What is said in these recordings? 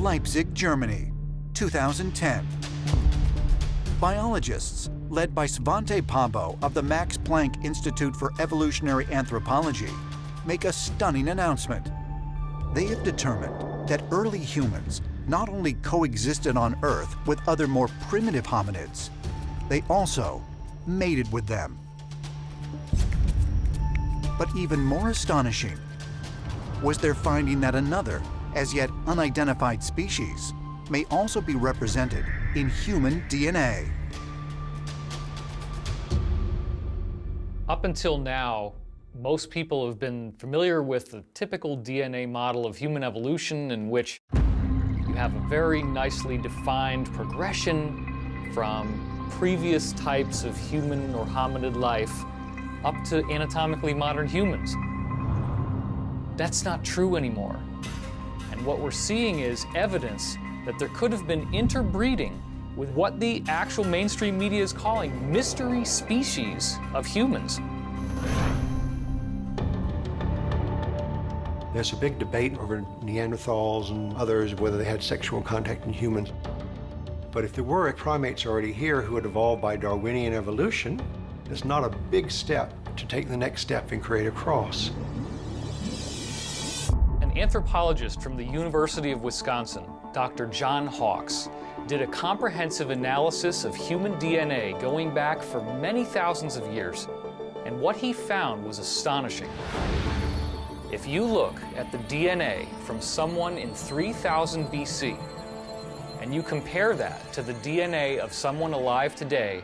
Leipzig, Germany, 2010. Biologists, led by Svante Pabo of the Max Planck Institute for Evolutionary Anthropology, make a stunning announcement. They have determined that early humans not only coexisted on Earth with other more primitive hominids, they also mated with them. But even more astonishing was their finding that another, as yet unidentified species may also be represented in human DNA. Up until now, most people have been familiar with the typical DNA model of human evolution, in which you have a very nicely defined progression from previous types of human or hominid life up to anatomically modern humans. That's not true anymore. And what we're seeing is evidence that there could have been interbreeding with what the actual mainstream media is calling mystery species of humans. There's a big debate over Neanderthals and others, whether they had sexual contact in humans. But if there were primates already here who had evolved by Darwinian evolution, it's not a big step to take the next step and create a cross. An anthropologist from the University of Wisconsin, Dr. John Hawkes, did a comprehensive analysis of human DNA going back for many thousands of years, and what he found was astonishing. If you look at the DNA from someone in 3000 BC, and you compare that to the DNA of someone alive today,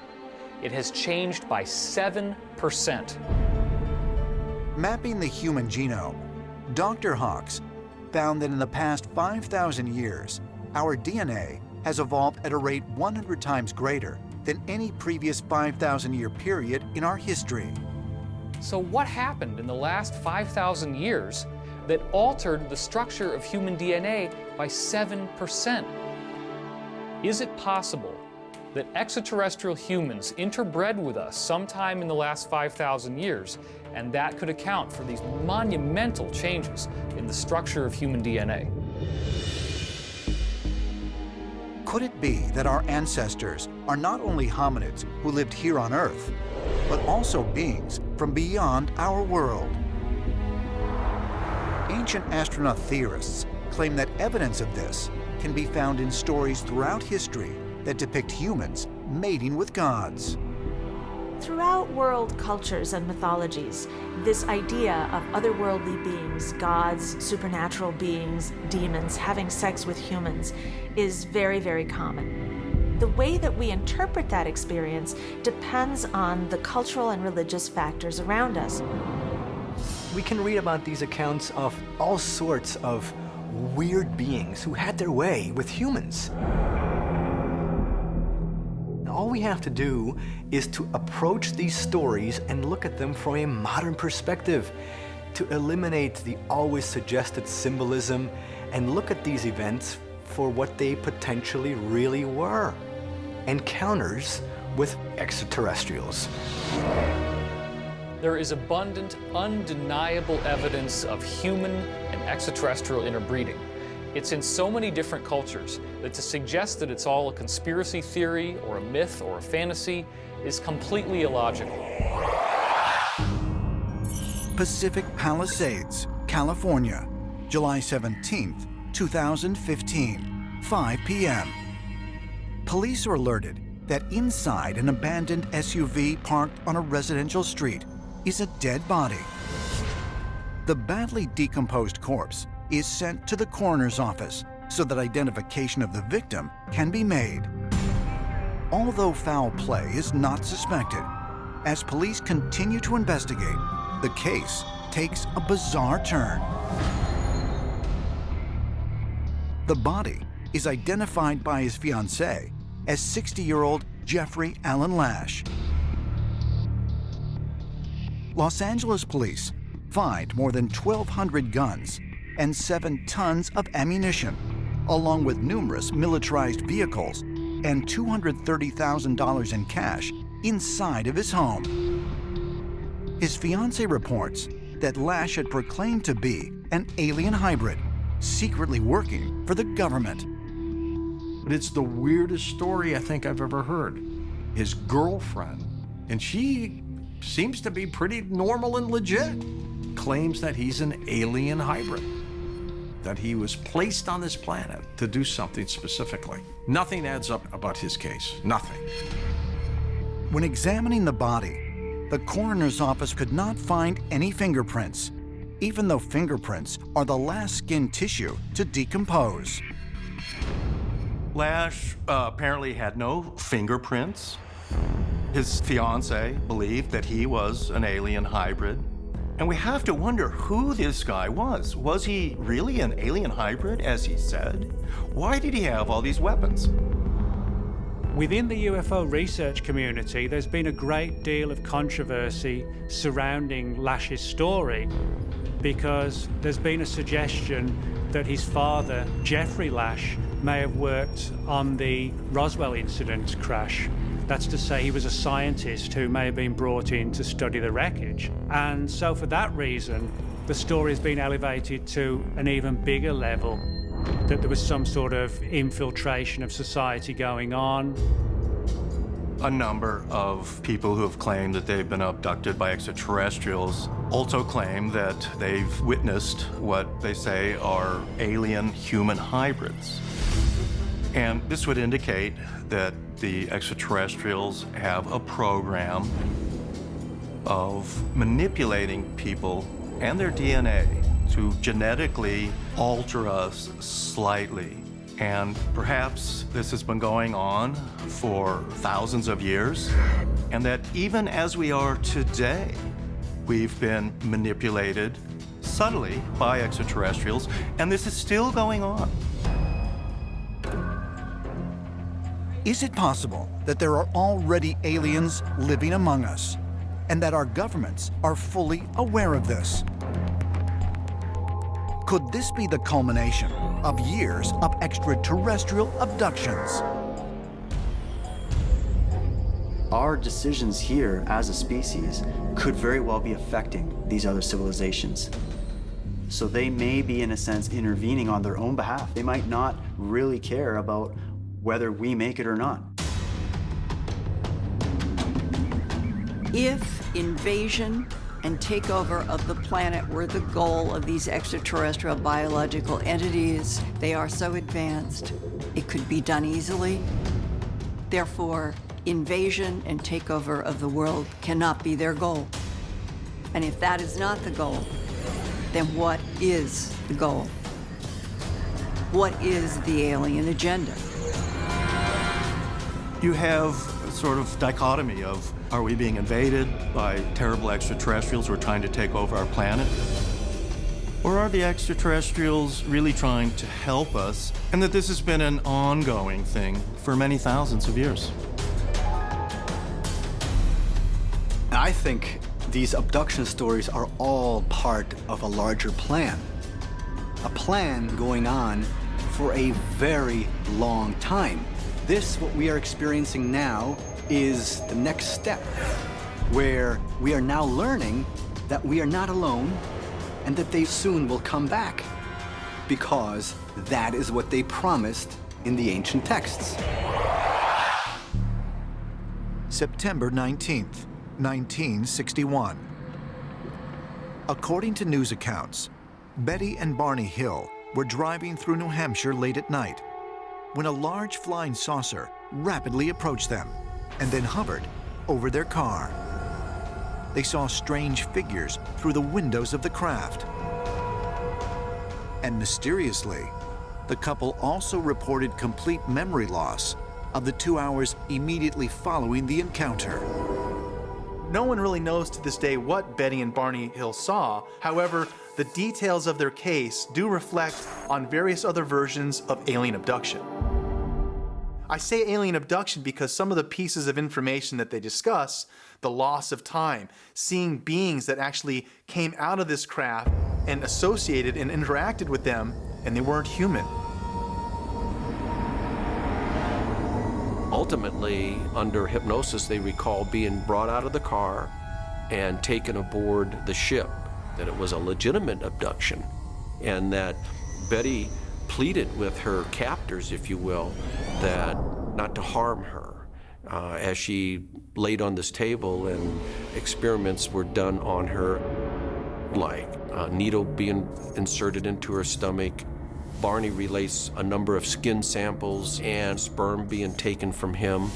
it has changed by 7%. Mapping the human genome, Dr. Hawkes found that in the past 5,000 years, our DNA has evolved at a rate 100 times greater than any previous 5,000-year period in our history. So what happened in the last 5,000 years that altered the structure of human DNA by 7%? Is it possible that extraterrestrial humans interbred with us sometime in the last 5,000 years, and that could account for these monumental changes in the structure of human DNA? Could it be that our ancestors are not only hominids who lived here on Earth, but also beings from beyond our world? Ancient astronaut theorists claim that evidence of this can be found in stories throughout history that depict humans mating with gods. Throughout world cultures and mythologies, this idea of otherworldly beings, gods, supernatural beings, demons, having sex with humans is very, very common. The way that we interpret that experience depends on the cultural and religious factors around us. We can read about these accounts of all sorts of weird beings who had their way with humans. All we have to do is to approach these stories and look at them from a modern perspective, to eliminate the always suggested symbolism and look at these events for what they potentially really were: encounters with extraterrestrials. There is abundant, undeniable evidence of human and extraterrestrial interbreeding. It's in so many different cultures that to suggest that it's all a conspiracy theory or a myth or a fantasy is completely illogical. Pacific Palisades, California, July 17th, 2015, 5 p.m. Police are alerted that inside an abandoned SUV parked on a residential street is a dead body. The badly decomposed corpse is sent to the coroner's office so that identification of the victim can be made. Although foul play is not suspected, as police continue to investigate, the case takes a bizarre turn. The body is identified by his fiancée as 60-year-old Jeffrey Lash. Los Angeles police find more than 1,200 guns and 7 tons of ammunition, along with numerous militarized vehicles and $230,000 in cash inside of his home. His fiancée reports that Lash had proclaimed to be an alien hybrid secretly working for the government. But it's the weirdest story I think I've ever heard. His girlfriend, and she seems to be pretty normal and legit, claims that he's an alien hybrid, that he was placed on this planet to do something specifically. Nothing adds up about his case, nothing. When examining the body, the coroner's office could not find any fingerprints, even though fingerprints are the last skin tissue to decompose. Lash apparently had no fingerprints. His fiancée believed that he was an alien hybrid. And we have to wonder who this guy was. Was he really an alien hybrid, as he said? Why did he have all these weapons? Within the UFO research community, there's been a great deal of controversy surrounding Lash's story because there's been a suggestion that his father, Jeffrey Lash, may have worked on the Roswell incident crash. That's to say, he was a scientist who may have been brought in to study the wreckage. And so for that reason, the story has been elevated to an even bigger level, that there was some sort of infiltration of society going on. A number of people who have claimed that they've been abducted by extraterrestrials also claim that they've witnessed what they say are alien human hybrids. And this would indicate that the extraterrestrials have a program of manipulating people and their DNA to genetically alter us slightly. And perhaps this has been going on for thousands of years, and that even as we are today, we've been manipulated subtly by extraterrestrials, and this is still going on. Is it possible that there are already aliens living among us, and that our governments are fully aware of this? Could this be the culmination of years of extraterrestrial abductions? Our decisions here as a species could very well be affecting these other civilizations. So they may be, in a sense, intervening on their own behalf. They might not really care about whether we make it or not. If invasion and takeover of the planet were the goal of these extraterrestrial biological entities, they are so advanced, it could be done easily. Therefore, invasion and takeover of the world cannot be their goal. And if that is not the goal, then what is the goal? What is the alien agenda? You have a sort of dichotomy of, are we being invaded by terrible extraterrestrials who are trying to take over our planet? Or are the extraterrestrials really trying to help us, and that this has been an ongoing thing for many thousands of years? I think these abduction stories are all part of a larger plan. A plan going on for a very long time. This, what we are experiencing now, is the next step, where we are now learning that we are not alone and that they soon will come back, because that is what they promised in the ancient texts. September 19th, 1961. According to news accounts, Betty and Barney Hill were driving through New Hampshire late at night when a large flying saucer rapidly approached them and then hovered over their car. They saw strange figures through the windows of the craft. And mysteriously, the couple also reported complete memory loss of the 2 hours immediately following the encounter. No one really knows to this day what Betty and Barney Hill saw. However, the details of their case do reflect on various other versions of alien abduction. I say alien abduction because some of the pieces of information that they discuss, the loss of time, seeing beings that actually came out of this craft and associated and interacted with them, and they weren't human. Ultimately, under hypnosis, they recall being brought out of the car and taken aboard the ship, that it was a legitimate abduction, and that Betty pleaded with her captors, if you will, that not to harm her. As she laid on this table and experiments were done on her, like a needle being inserted into her stomach. Barney relates a number of skin samples and sperm being taken from him.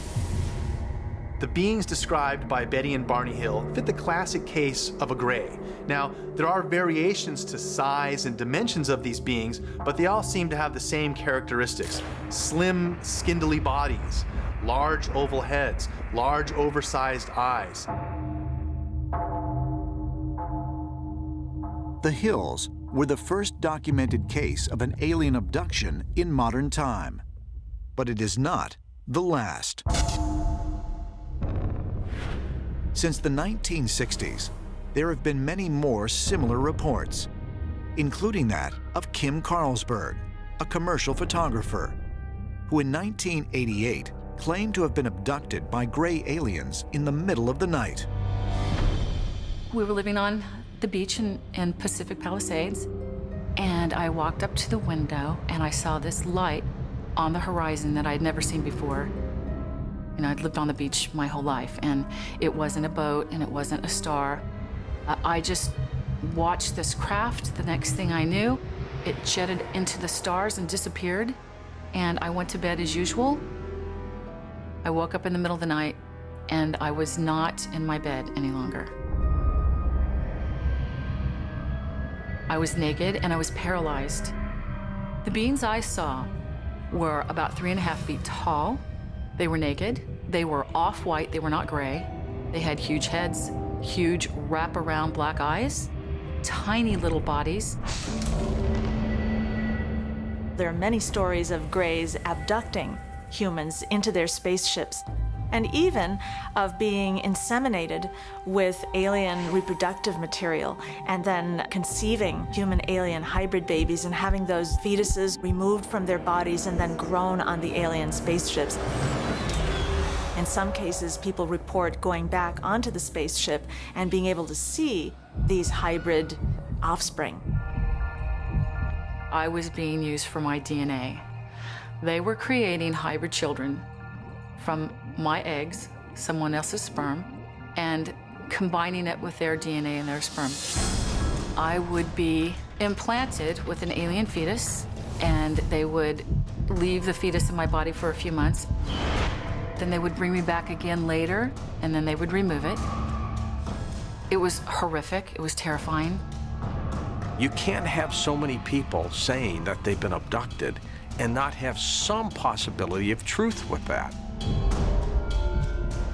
The beings described by Betty and Barney Hill fit the classic case of a gray. Now, there are variations to size and dimensions of these beings, but they all seem to have the same characteristics. Slim, spindly bodies, large oval heads, large oversized eyes. The Hills were the first documented case of an alien abduction in modern time. But it is not the last. Since the 1960s, there have been many more similar reports, including that of Kim Carlsberg, a commercial photographer, who in 1988 claimed to have been abducted by gray aliens in the middle of the night. We were living on the beach in Pacific Palisades, and I walked up to the window and I saw this light on the horizon that I'd never seen before. You know, I'd lived on the beach my whole life, and it wasn't a boat and it wasn't a star. I just watched this craft. The next thing I knew, it jetted into the stars and disappeared, and I went to bed as usual. I woke up in the middle of the night, and I was not in my bed any longer. I was naked and I was paralyzed. The beings I saw were about 3.5 feet tall. They were naked. They were off-white. They were not gray. They had huge heads, huge wrap-around black eyes, tiny little bodies. There are many stories of grays abducting humans into their spaceships, and even of being inseminated with alien reproductive material and then conceiving human-alien hybrid babies and having those fetuses removed from their bodies and then grown on the alien spaceships. In some cases, people report going back onto the spaceship and being able to see these hybrid offspring. I was being used for my DNA. They were creating hybrid children from my eggs, someone else's sperm, and combining it with their DNA and their sperm. I would be implanted with an alien fetus, and they would leave the fetus in my body for a few months. Then they would bring me back again later, and then they would remove it. It was horrific. It was terrifying. You can't have so many people saying that they've been abducted and not have some possibility of truth with that.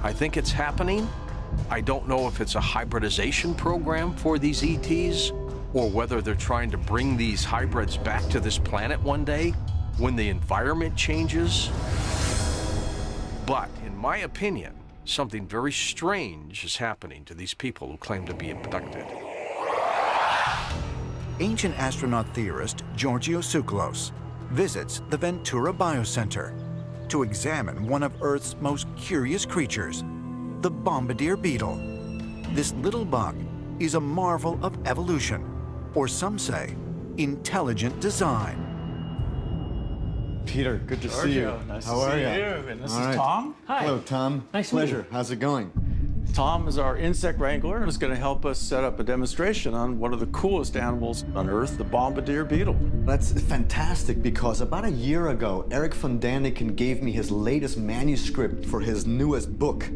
I think it's happening. I don't know if it's a hybridization program for these ETs or whether they're trying to bring these hybrids back to this planet one day when the environment changes. But in my opinion, something very strange is happening to these people who claim to be abducted. Ancient astronaut theorist Giorgio Tsoukalos visits the Ventura Biocenter to examine one of Earth's most curious creatures, the bombardier beetle. This little bug is a marvel of evolution, or some say, intelligent design. Peter, good to see you. Nice How to are see you? And this is Tom. Hi. Hello, Tom. Nice to meet Pleasure. you. How's it going? Tom is our insect wrangler and is going to help us set up a demonstration on one of the coolest animals on Earth, the bombardier beetle. That's fantastic, because about a year ago, Eric von Daniken gave me his latest manuscript for his newest book.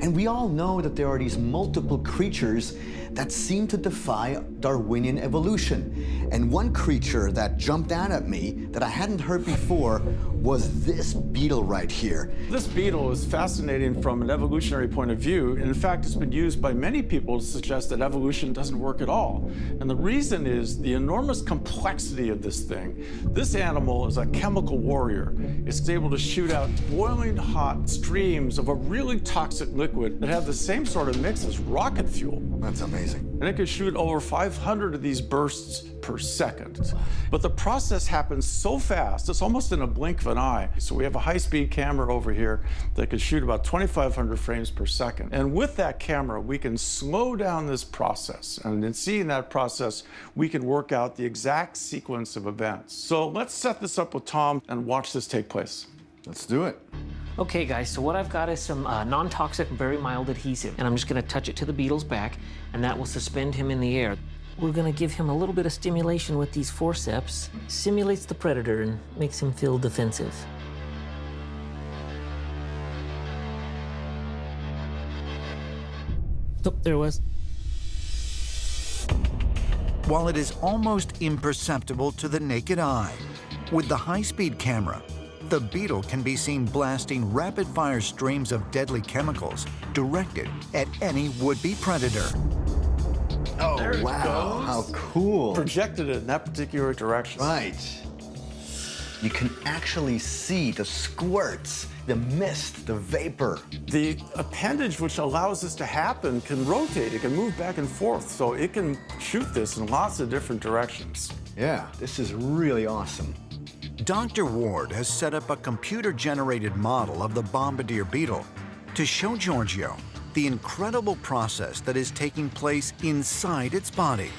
And we all know that there are these multiple creatures that seem to defy Darwinian evolution. And one creature that jumped out at me that I hadn't heard before was this beetle right here. This beetle is fascinating from an evolutionary point of view. And in fact, it's been used by many people to suggest that evolution doesn't work at all. And the reason is the enormous complexity of this thing. This animal is a chemical warrior. It's able to shoot out boiling hot streams of a really toxic liquid that have the same sort of mix as rocket fuel. That's amazing. amazing. And it could shoot over 500 of these bursts per second. But the process happens so fast, it's almost in a blink of an eye. So we have a high-speed camera over here that could shoot about 2,500 frames per second. And with that camera, we can slow down this process. And in seeing that process, we can work out the exact sequence of events. So let's set this up with Tom and watch this take place. Let's do it. Okay, guys, so what I've got is some non-toxic, very mild adhesive, and I'm just gonna touch it to the beetle's back, and that will suspend him in the air. We're gonna give him a little bit of stimulation with these forceps. Simulates the predator and makes him feel defensive. Oh, there it was. While it is almost imperceptible to the naked eye, with the high-speed camera, the beetle can be seen blasting rapid-fire streams of deadly chemicals directed at any would-be predator. Oh, There it wow, goes. how cool. Projected it in that particular direction. Right. You can actually see the squirts, the mist, the vapor. The appendage which allows this to happen can rotate, it can move back and forth, so it can shoot this in lots of different directions. Yeah, this is really awesome. Dr. Ward has set up a computer-generated model of the bombardier beetle to show Giorgio the incredible process that is taking place inside its body.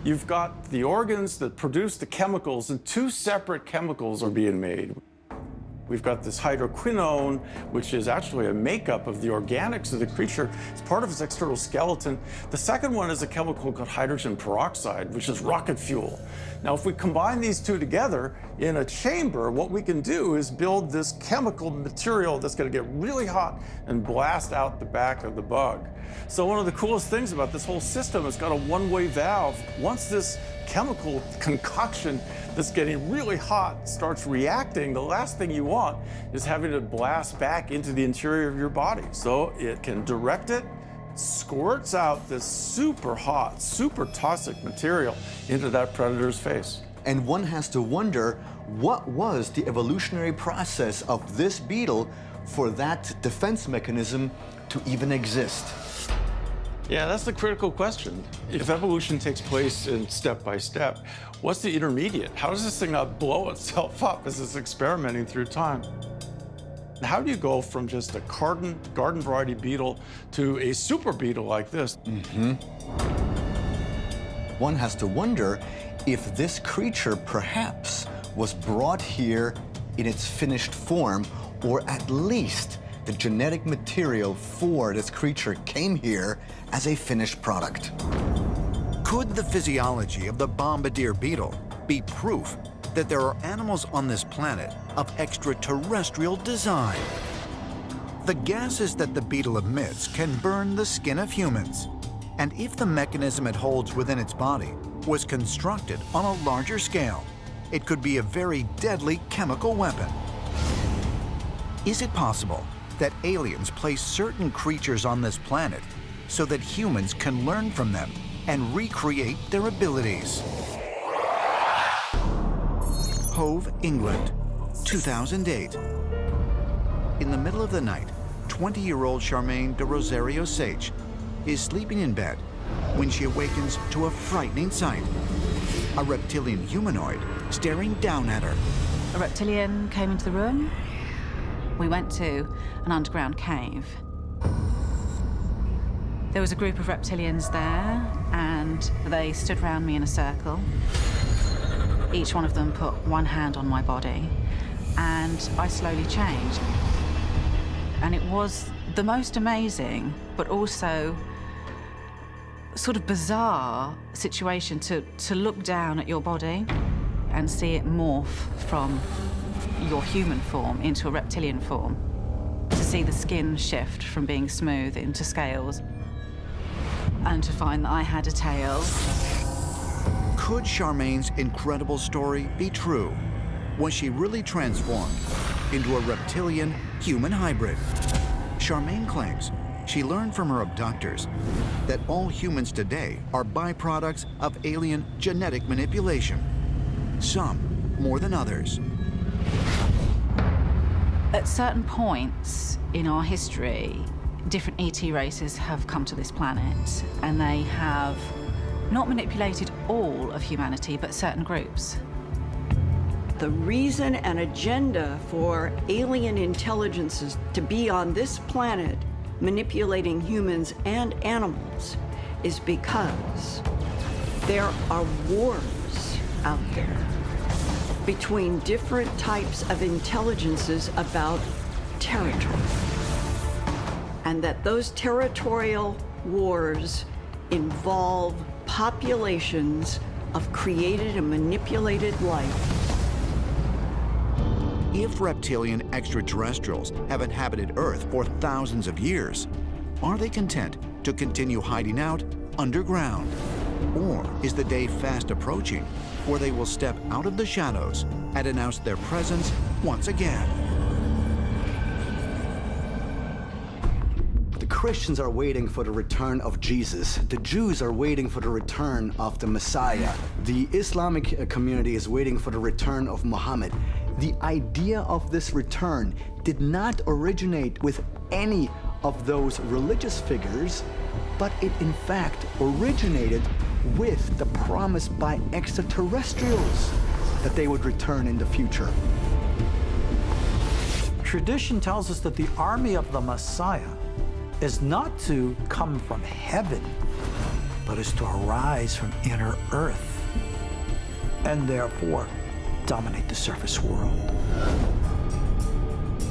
You've got the organs that produce the chemicals, and two separate chemicals are being made. We've got this hydroquinone, which is actually a makeup of the organics of the creature. It's part of its external skeleton. The second one is a chemical called hydrogen peroxide, which is rocket fuel. Now, if we combine these two together in a chamber, what we can do is build this chemical material that's going to get really hot and blast out the back of the bug. So one of the coolest things about this whole system is got a one-way valve. Once this chemical concoction that's getting really hot starts reacting, the last thing you want is having to blast back into the interior of your body. So it can direct it, squirts out this super hot, super toxic material into that predator's face. And one has to wonder, what was the evolutionary process of this beetle for that defense mechanism to even exist? Yeah, that's the critical question. If evolution takes place in step by step, what's the intermediate? How does this thing not blow itself up as it's experimenting through time? How do you go from just a garden variety beetle to a super beetle like this? One has to wonder if this creature perhaps was brought here in its finished form, or at least the genetic material for this creature came here as a finished product. Could the physiology of the bombardier beetle be proof that there are animals on this planet of extraterrestrial design? The gases that the beetle emits can burn the skin of humans. And if the mechanism it holds within its body was constructed on a larger scale, it could be a very deadly chemical weapon. Is it possible that aliens place certain creatures on this planet so that humans can learn from them and recreate their abilities? Hove, England, 2008. In the middle of the night, 20-year-old Charmaine de Rosario Sage is sleeping in bed when she awakens to a frightening sight. A reptilian humanoid staring down at her. A reptilian came into the room. We went to an underground cave. There was a group of reptilians there, and they stood around me in a circle. Each one of them put one hand on my body, and I slowly changed. And it was the most amazing, but also sort of bizarre situation to look down at your body and see it morph from your human form into a reptilian form. To see the skin shift from being smooth into scales, and to find that I had a tail. Could Charmaine's incredible story be true? Was she really transformed into a reptilian human hybrid? Charmaine claims she learned from her abductors that all humans today are byproducts of alien genetic manipulation, some more than others. At certain points in our history, different ET races have come to this planet, and they have not manipulated all of humanity, but certain groups. The reason and agenda for alien intelligences to be on this planet manipulating humans and animals is because there are wars out there between different types of intelligences about territory. And that those territorial wars involve populations of created and manipulated life. If reptilian extraterrestrials have inhabited Earth for thousands of years, are they content to continue hiding out underground? Or is the day fast approaching where they will step out of the shadows and announce their presence once again? The Christians are waiting for the return of Jesus. The Jews are waiting for the return of the Messiah. The Islamic community is waiting for the return of Muhammad. The idea of this return did not originate with any of those religious figures, but it in fact originated with the promise by extraterrestrials that they would return in the future. Tradition tells us that the army of the Messiah is not to come from heaven, but is to arise from inner earth, and therefore dominate the surface world.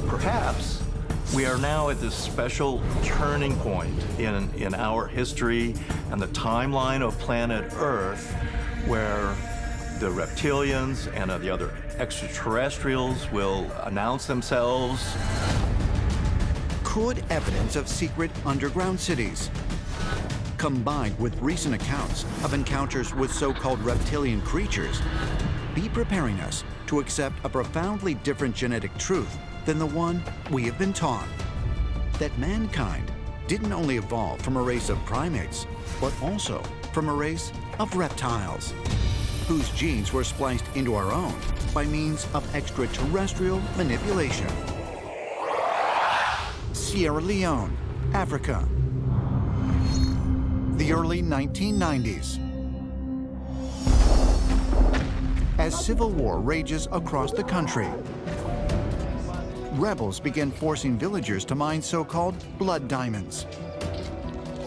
Perhaps we are now at this special turning point in our history and the timeline of planet Earth where the reptilians and the other extraterrestrials will announce themselves. Could evidence of secret underground cities, combined with recent accounts of encounters with so-called reptilian creatures, be preparing us to accept a profoundly different genetic truth than the one we have been taught? That mankind didn't only evolve from a race of primates, but also from a race of reptiles, whose genes were spliced into our own by means of extraterrestrial manipulation. Sierra Leone, Africa. The early 1990s. As civil war rages across the country, rebels begin forcing villagers to mine so-called blood diamonds.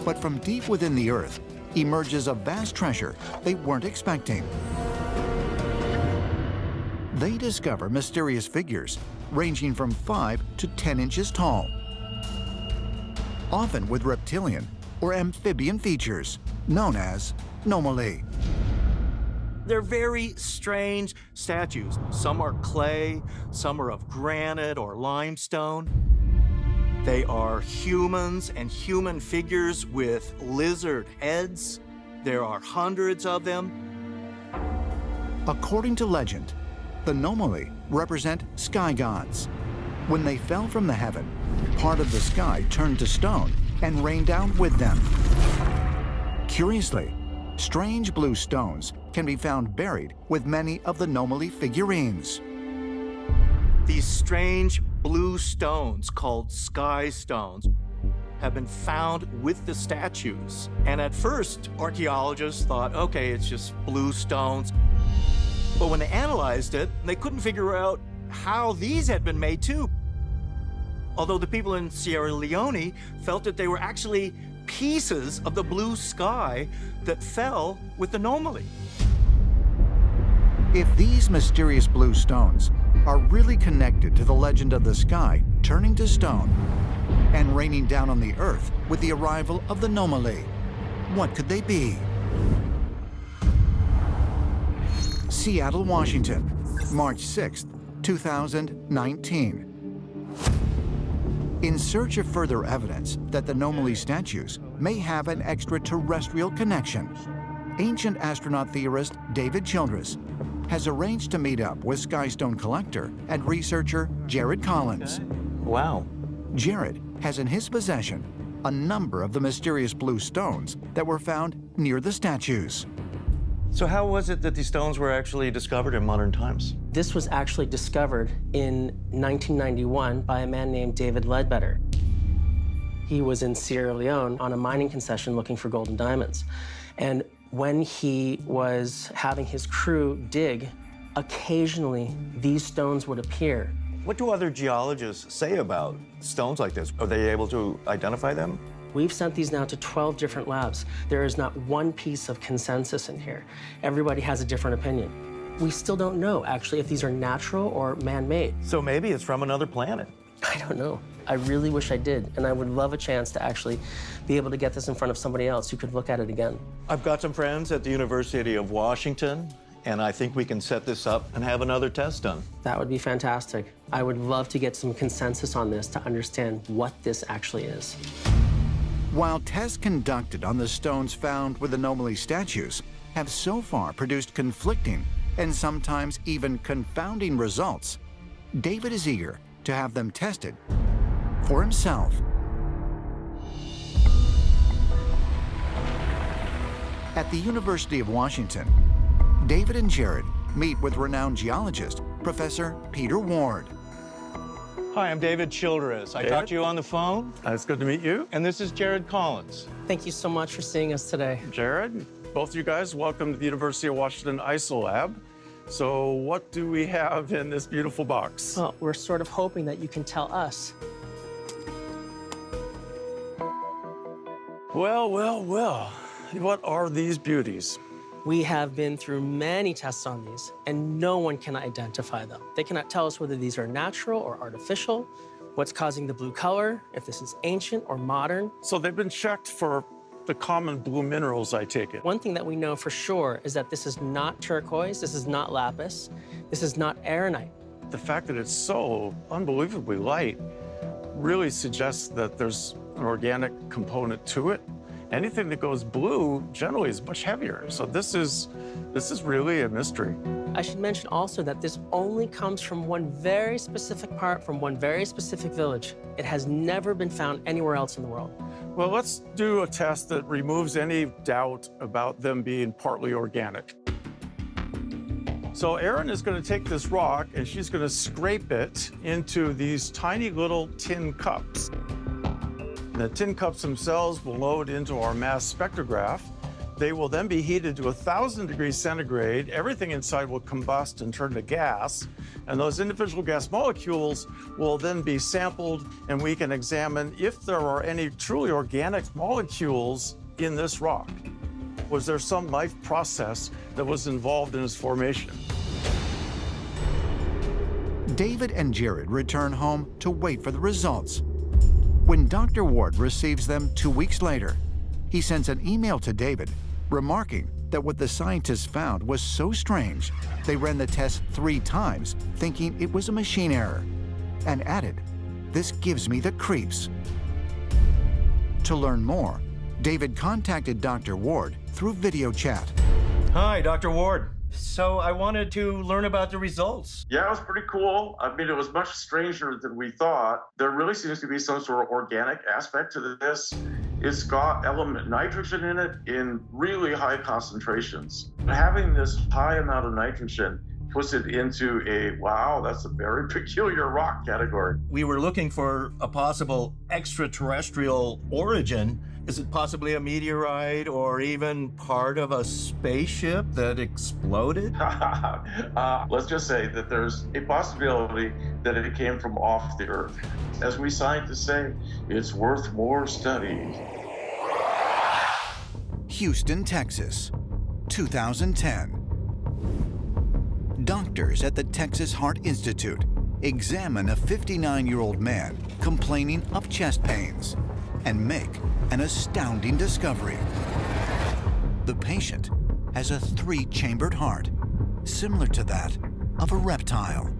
But from deep within the earth emerges a vast treasure they weren't expecting. They discover mysterious figures ranging from 5 to 10 inches tall, often with reptilian or amphibian features, known as nomoli. They're very strange statues. Some are clay, some are of granite or limestone. They are humans and human figures with lizard heads. There are hundreds of them. According to legend, the nomoli represent sky gods. When they fell from the heaven, part of the sky turned to stone and rained down with them. Curiously, strange blue stones can be found buried with many of the nomoli figurines. These strange blue stones, called sky stones, have been found with the statues. And at first, archaeologists thought, okay, it's just blue stones. But when they analyzed it, they couldn't figure out how these had been made too. Although the people in Sierra Leone felt that they were actually pieces of the blue sky that fell with the nomoli. If these mysterious blue stones are really connected to the legend of the sky turning to stone and raining down on the earth with the arrival of the nomoli, what could they be? Seattle, Washington, March 6, 2019. In search of further evidence that the nomoli statues may have an extraterrestrial connection, ancient astronaut theorist David Childress has arranged to meet up with skystone collector and researcher Jared Collins. Wow. Jared has in his possession a number of the mysterious blue stones that were found near the statues. So how was it that these stones were actually discovered in modern times? This was actually discovered in 1991 by a man named David Ledbetter. He was in Sierra Leone on a mining concession looking for gold and diamonds. And when he was having his crew dig, occasionally these stones would appear. What do other geologists say about stones like this? Are they able to identify them? We've sent these now to 12 different labs. There is not one piece of consensus in here. Everybody has a different opinion. We still don't know, actually, if these are natural or man-made. So maybe it's from another planet. I don't know. I really wish I did, and I would love a chance to actually be able to get this in front of somebody else who could look at it again. I've got some friends at the University of Washington, and I think we can set this up and have another test done. That would be fantastic. I would love to get some consensus on this to understand what this actually is. While tests conducted on the stones found with anomaly statues have so far produced conflicting and sometimes even confounding results, David is eager to have them tested for himself. At the University of Washington, David and Jared meet with renowned geologist, Professor Peter Ward. Hi, I'm David Childress. I talked to you on the phone. It's good to meet you. And this is Jared Collins. Thank you so much for seeing us today. Jared, both you guys, welcome to the University of Washington ISO lab. So what do we have in this beautiful box? Well, we're sort of hoping that you can tell us. Well, well, well. What are these beauties? We have been through many tests on these, and no one can identify them. They cannot tell us whether these are natural or artificial, what's causing the blue color, if this is ancient or modern. So they've been checked for the common blue minerals, I take it. One thing that we know for sure is that this is not turquoise, this is not lapis, this is not arenite. The fact that it's so unbelievably light really suggests that there's an organic component to it. Anything that goes blue generally is much heavier. So this is really a mystery. I should mention also that this only comes from one very specific part, from one very specific village. It has never been found anywhere else in the world. Well, let's do a test that removes any doubt about them being partly organic. So Erin is going to take this rock and she's going to scrape it into these tiny little tin cups. The tin cups themselves will load into our mass spectrograph. They will then be heated to 1,000 degrees centigrade. Everything inside will combust and turn to gas. And those individual gas molecules will then be sampled, and we can examine if there are any truly organic molecules in this rock. Was there some life process that was involved in its formation? David and Jared return home to wait for the results. When Dr. Ward receives them 2 weeks later, he sends an email to David remarking that what the scientists found was so strange they ran the test 3 times thinking it was a machine error, and added, "This gives me the creeps." To learn more, David contacted Dr. Ward through video chat. Hi, Dr. Ward. So I wanted to learn about the results. Yeah, it was pretty cool. I mean, it was much stranger than we thought. There really seems to be some sort of organic aspect to this. It's got element nitrogen in it in really high concentrations. Having this high amount of nitrogen puts it into a, wow, that's a very peculiar rock category. We were looking for a possible extraterrestrial origin. Is it possibly a meteorite or even part of a spaceship that exploded? Let's just say that there's a possibility that it came from off the Earth. As we scientists say, it's worth more study. Houston, Texas, 2010. Doctors at the Texas Heart Institute examine a 59-year-old man complaining of chest pains and make an astounding discovery. The patient has a 3-chambered heart, similar to that of a reptile.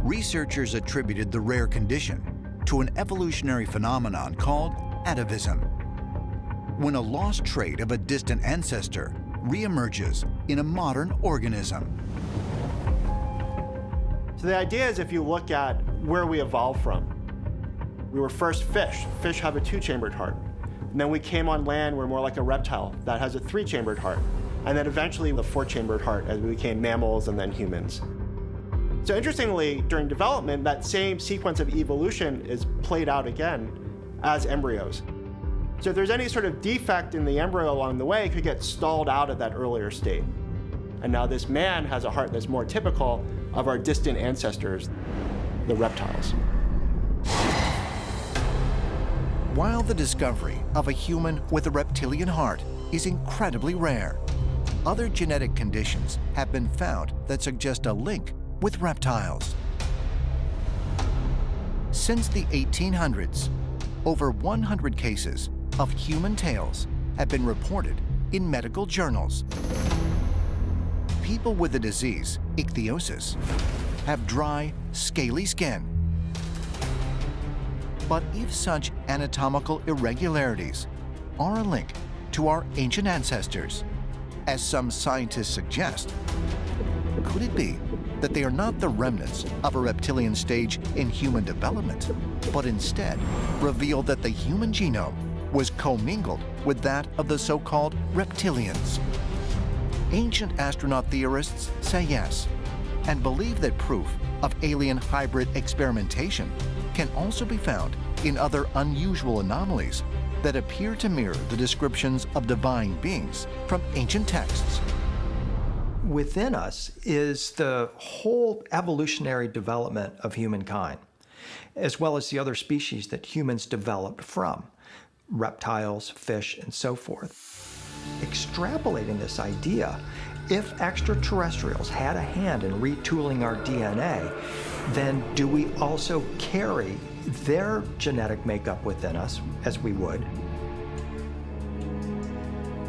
Researchers attributed the rare condition to an evolutionary phenomenon called atavism, when a lost trait of a distant ancestor reemerges in a modern organism. So the idea is, if you look at where we evolved from, we were first fish. Fish have a 2-chambered heart. And then we came on land, we're more like a reptile that has a 3-chambered heart. And then eventually the 4-chambered heart as we became mammals and then humans. So interestingly, during development, that same sequence of evolution is played out again as embryos. So if there's any sort of defect in the embryo along the way, it could get stalled out of that earlier state. And now this man has a heart that's more typical of our distant ancestors, the reptiles. While the discovery of a human with a reptilian heart is incredibly rare, other genetic conditions have been found that suggest a link with reptiles. Since the 1800s, over 100 cases of human tails have been reported in medical journals. People with the disease, ichthyosis, have dry, scaly skin. But if such anatomical irregularities are a link to our ancient ancestors, as some scientists suggest, could it be that they are not the remnants of a reptilian stage in human development, but instead reveal that the human genome was commingled with that of the so-called reptilians? Ancient astronaut theorists say yes, and believe that proof of alien hybrid experimentation can also be found in other unusual anomalies that appear to mirror the descriptions of divine beings from ancient texts. Within us is the whole evolutionary development of humankind, as well as the other species that humans developed from, reptiles, fish, and so forth. Extrapolating this idea, if extraterrestrials had a hand in retooling our DNA, then do we also carry their genetic makeup within us, as we would?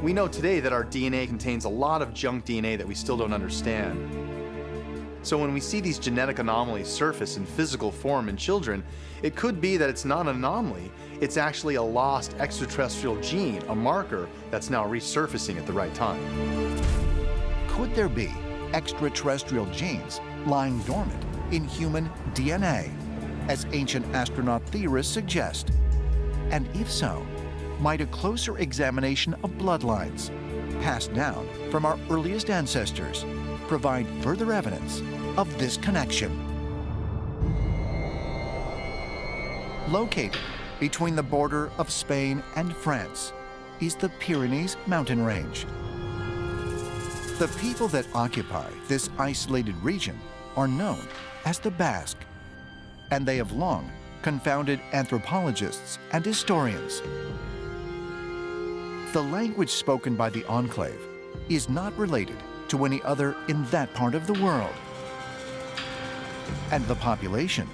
We know today that our DNA contains a lot of junk DNA that we still don't understand. So when we see these genetic anomalies surface in physical form in children, it could be that it's not an anomaly, it's actually a lost extraterrestrial gene, a marker that's now resurfacing at the right time. Could there be extraterrestrial genes lying dormant in human DNA, as ancient astronaut theorists suggest? And if so, might a closer examination of bloodlines passed down from our earliest ancestors provide further evidence of this connection? Located between the border of Spain and France is the Pyrenees mountain range. The people that occupy this isolated region are known as the Basque, and they have long confounded anthropologists and historians. The language spoken by the enclave is not related to any other in that part of the world. And the population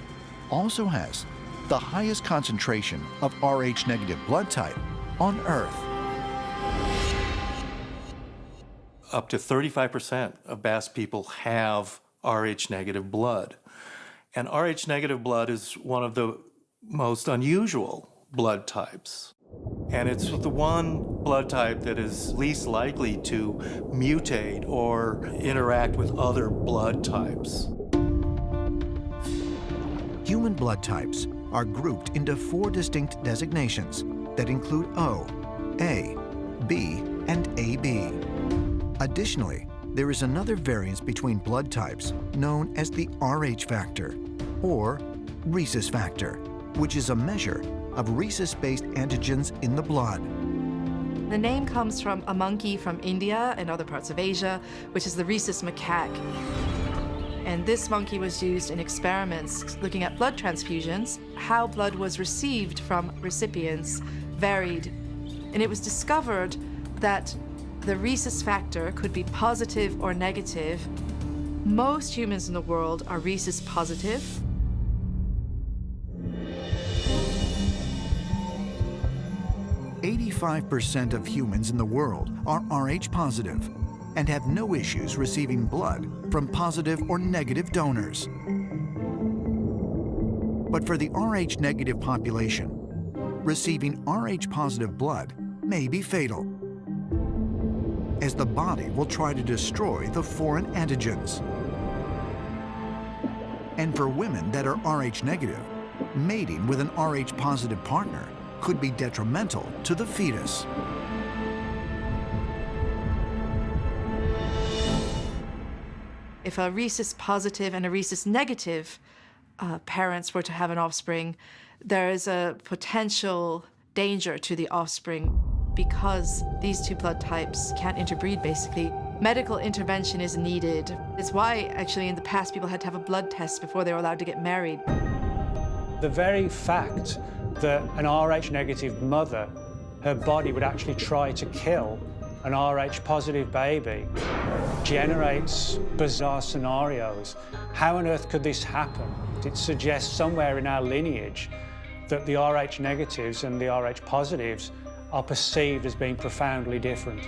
also has the highest concentration of Rh-negative blood type on Earth. Up to 35% of Basque people have Rh-negative blood. And Rh-negative blood is one of the most unusual blood types. And it's the one blood type that is least likely to mutate or interact with other blood types. Human blood types are grouped into 4 distinct designations that include O, A, B, and AB. Additionally, there is another variance between blood types known as the Rh factor, or rhesus factor, which is a measure of rhesus-based antigens in the blood. The name comes from a monkey from India and other parts of Asia, which is the rhesus macaque. And this monkey was used in experiments looking at blood transfusions. How blood was received from recipients varied. And it was discovered that the rhesus factor could be positive or negative. Most humans in the world are rhesus positive. %85 of humans in the world are Rh positive and have no issues receiving blood from positive or negative donors. But for the Rh negative population, receiving Rh positive blood may be fatal, as the body will try to destroy the foreign antigens. And for women that are Rh negative, mating with an Rh positive partner could be detrimental to the fetus. If a rhesus positive and a rhesus negative parents were to have an offspring, there is a potential danger to the offspring because these two blood types can't interbreed, basically. Medical intervention is needed. It's why, actually, in the past, people had to have a blood test before they were allowed to get married. The very fact that an Rh negative mother, her body would actually try to kill an Rh positive baby generates bizarre scenarios. How on earth could this happen? It suggests somewhere in our lineage that the Rh negatives and the Rh positives are perceived as being profoundly different.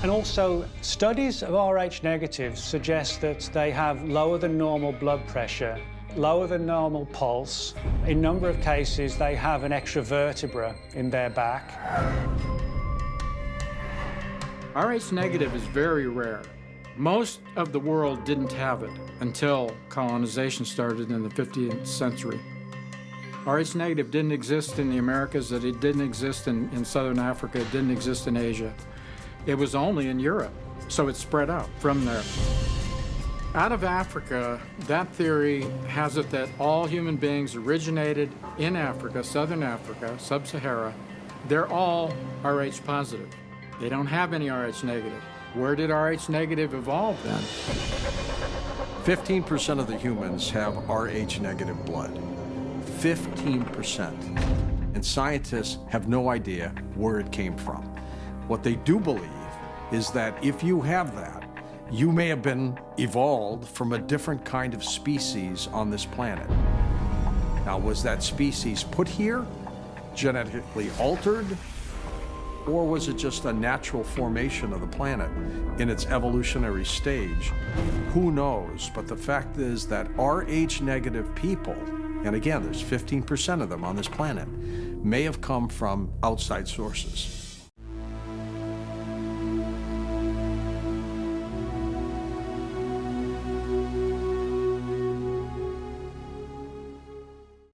And also, studies of Rh negatives suggest that they have lower than normal blood pressure, lower than normal pulse. In a number of cases, they have an extra vertebra in their back. Rh negative is very rare. Most of the world didn't have it until colonization started in the 15th century. Rh negative didn't exist in the Americas, it didn't exist in Southern Africa, it didn't exist in Asia. It was only in Europe, so it spread out from there. Out of Africa, that theory has it that all human beings originated in Africa, Southern Africa, Sub-Sahara. They're all Rh positive. They don't have any Rh negative. Where did Rh negative evolve then? 15% of the humans have Rh negative blood. 15%. And scientists have no idea where it came from. What they do believe is that if you have that, you may have been evolved from a different kind of species on this planet. Now, was that species put here, genetically altered, or was it just a natural formation of the planet in its evolutionary stage? Who knows? But the fact is that Rh negative people, and again, there's 15% of them on this planet, may have come from outside sources.